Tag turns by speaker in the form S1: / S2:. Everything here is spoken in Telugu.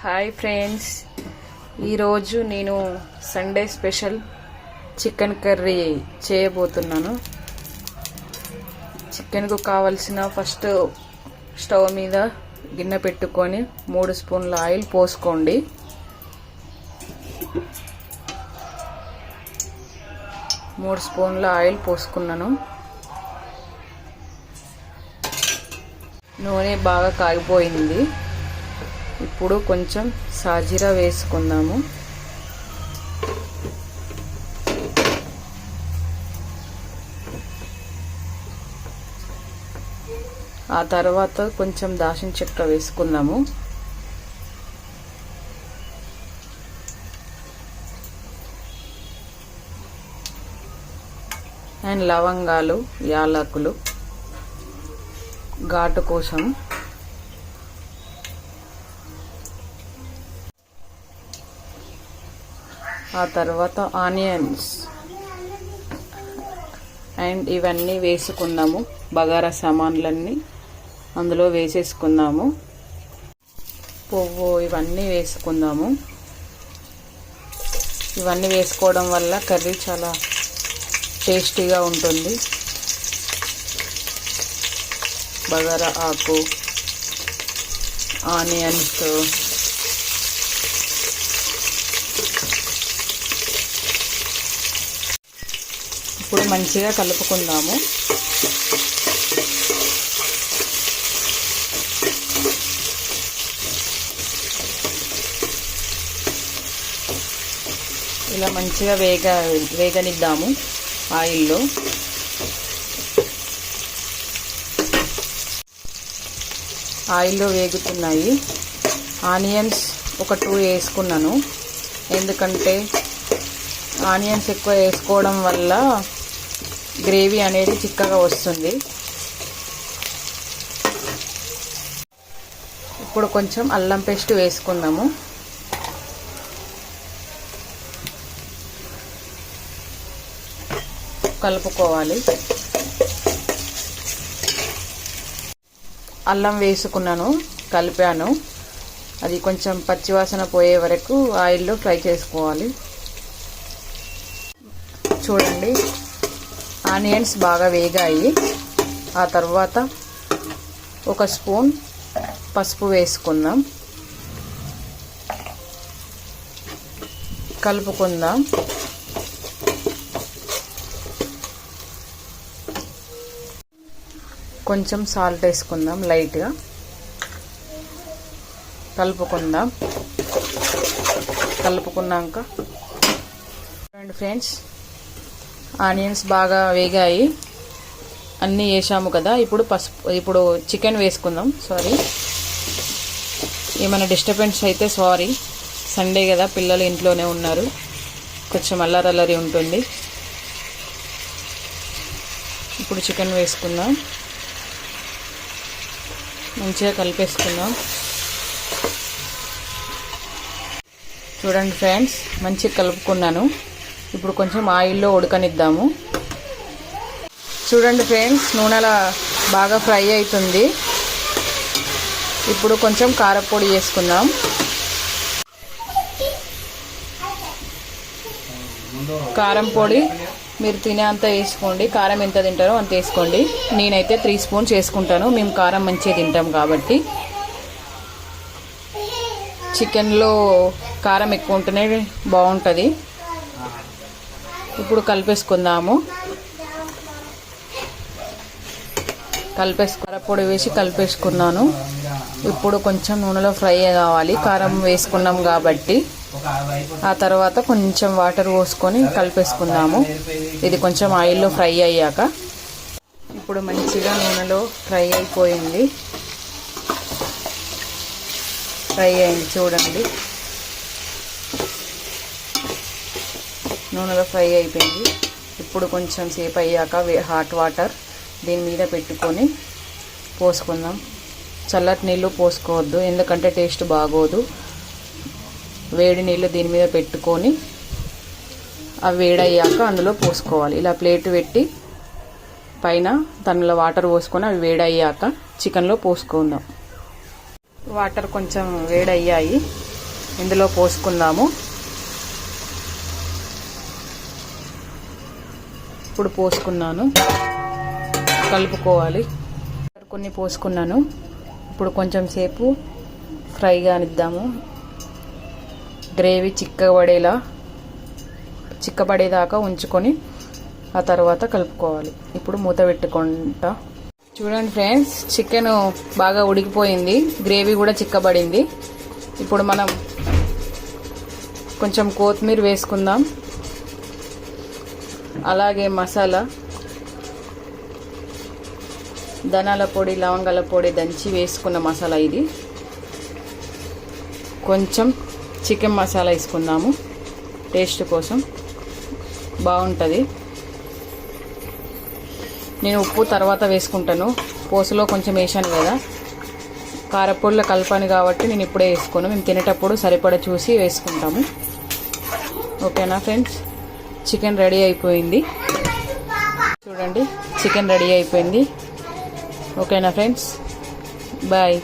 S1: హాయ్ ఫ్రెండ్స్, ఈరోజు నేను సండే స్పెషల్ చికెన్ కర్రీ చేయబోతున్నాను. చికెన్కు కావలసిన ఫస్ట్ స్టవ్ మీద గిన్నె పెట్టుకొని 3 స్పూన్ల ఆయిల్ పోసుకోండి. మూడు స్పూన్ల ఆయిల్ పోసుకున్నాను. నూనె బాగా కాగిపోయింది. ఇప్పుడు కొంచెం సాజీరా వేసుకుందాము. ఆ తర్వాత కొంచెం దాల్చిన చెక్క వేసుకుందాము. అండ్ లవంగాలు, యాలకులు ఘాటు కోసం. ఆ తర్వాత ఆనియన్స్ అండ్ ఇవన్నీ వేసుకుందాము. బగారా సామాన్లన్నీ అందులో వేసేసుకుందాము. పువ్వు ఇవన్నీ వేసుకుందాము. ఇవన్నీ వేసుకోవడం వల్ల కర్రీ చాలా టేస్టీగా ఉంటుంది. బగారా ఆకు, ఆనియన్స్, ఇప్పుడు మంచిగా కలుపుకుందాము. ఇలా మంచిగా వేగనిద్దాము ఆయిల్లో. ఆయిల్లో వేగుతున్నాయి. ఆనియన్స్ ఒక 2 వేసుకున్నాను, ఎందుకంటే ఆనియన్స్ ఎక్కువ వేసుకోవడం వల్ల గ్రేవీ అనేది చిక్కగా వస్తుంది. ఇప్పుడు కొంచెం అల్లం పేస్ట్ వేసుకుందాము. కలుపుకోవాలి. అల్లం వేసుకున్నాను, కలిపాను. అది కొంచెం పచ్చివాసన పోయే వరకు ఆయిల్లో ఫ్రై చేసుకోవాలి. చూడండి, ఆనియన్స్ బాగా వేగాయి. ఆ తర్వాత 1 స్పూన్ పసుపు వేసుకుందాం. కలుపుకుందాం. కొంచెం సాల్ట్ వేసుకుందాం లైట్గా. కలుపుకుందాం. కలుపుకున్నాక చూడండి ఫ్రెండ్స్, ఆనియన్స్ బాగా వేగాయి. అన్నీ వేసాము కదా. ఇప్పుడు చికెన్ వేసుకుందాం. సారీ, ఏమైనా డిస్టర్బెన్స్ అయితే సారీ. సండే కదా, పిల్లలు ఇంట్లోనే ఉన్నారు, కొంచెం అల్లరి ఉంటుంది. ఇప్పుడు చికెన్ వేసుకుందాం. మంచిగా కలిపేసుకుందాం. చూడండి ఫ్రెండ్స్, మంచిగా కలుపుకున్నాను. ఇప్పుడు కొంచెం ఆయిల్లో ఉడకనిద్దాము. చూడండి ఫ్రెండ్స్, నూనెలా బాగా ఫ్రై అవుతుంది. ఇప్పుడు కొంచెం కారపొడి వేసుకుందాం. కారం పొడి మీరు తినే అంత వేసుకోండి. కారం ఎంత తింటారో అంత వేసుకోండి. నేనైతే 3 స్పూన్స్ వేసుకుంటాను. మేము కారం మంచిగా తింటాం కాబట్టి. చికెన్లో కారం ఎక్కువ ఉంటేనే బాగుంటుంది. ఇప్పుడు కలిపేసుకుందాము. కారపొడి వేసి కలిపేసుకున్నాను. ఇప్పుడు కొంచెం నూనెలో ఫ్రై కావాలి, కారం వేసుకున్నాం కాబట్టి. ఆ తర్వాత కొంచెం వాటర్ పోసుకొని కలిపేసుకుందాము. ఇది కొంచెం ఆయిల్లో ఫ్రై అయ్యాక. ఇప్పుడు మంచిగా నూనెలో ఫ్రై అయిపోయింది. ఫ్రై అయింది చూడండి. నూనెలో ఫ్రై అయిపోయింది. ఇప్పుడు కొంచెం సేపు అయ్యాక హాట్ వాటర్ దీని మీద పెట్టుకొని పోసుకుందాం. చల్లటి నీళ్ళు పోసుకోవద్దు, ఎందుకంటే టేస్ట్ బాగోదు. వేడి నీళ్ళు దీని మీద పెట్టుకొని అవి వేడయ్యాక అందులో పోసుకోవాలి. ఇలా ప్లేట్ పెట్టి పైన దానిలో వాటర్ పోసుకొని అవి వేడయ్యాక చికెన్లో పోసుకుందాం. వాటర్ కొంచెం వేడయ్యాయి. ఇందులో పోసుకుందాము. ఇప్పుడు పోసుకున్నాను, కలుపుకోవాలి. కొన్ని పోసుకున్నాను. ఇప్పుడు కొంచెం సేపు ఫ్రై కానిద్దాము. గ్రేవీ చిక్కబడేదాకా ఉంచుకొని ఆ తర్వాత కలుపుకోవాలి. ఇప్పుడు మూత పెట్టుకుంటా. చూడండి ఫ్రెండ్స్, చికెన్ బాగా ఉడికిపోయింది, గ్రేవీ కూడా చిక్కబడింది. ఇప్పుడు మనం కొంచెం కొత్తిమీర వేసుకుందాం. అలాగే మసాలా, ధనాల పొడి, లవంగాల పొడి దంచి వేసుకున్న మసాలా ఇది. కొంచెం చికెన్ మసాలా వేసుకుందాము, టేస్ట్ కోసం బాగుంటుంది. నేను ఉప్పు తర్వాత వేసుకుంటాను, పోసులో కొంచెం వేసాను కదా, కారపొడిలో కలపాను కాబట్టి నేను ఇప్పుడే వేసుకోను. మేము తినేటప్పుడు సరిపడా చూసి వేసుకుంటాము. ఓకేనా ఫ్రెండ్స్, చికెన్ రెడీ అయిపోయింది. చూడండి, చికెన్ రెడీ అయిపోయింది. ఓకేనా ఫ్రెండ్స్, బాయ్.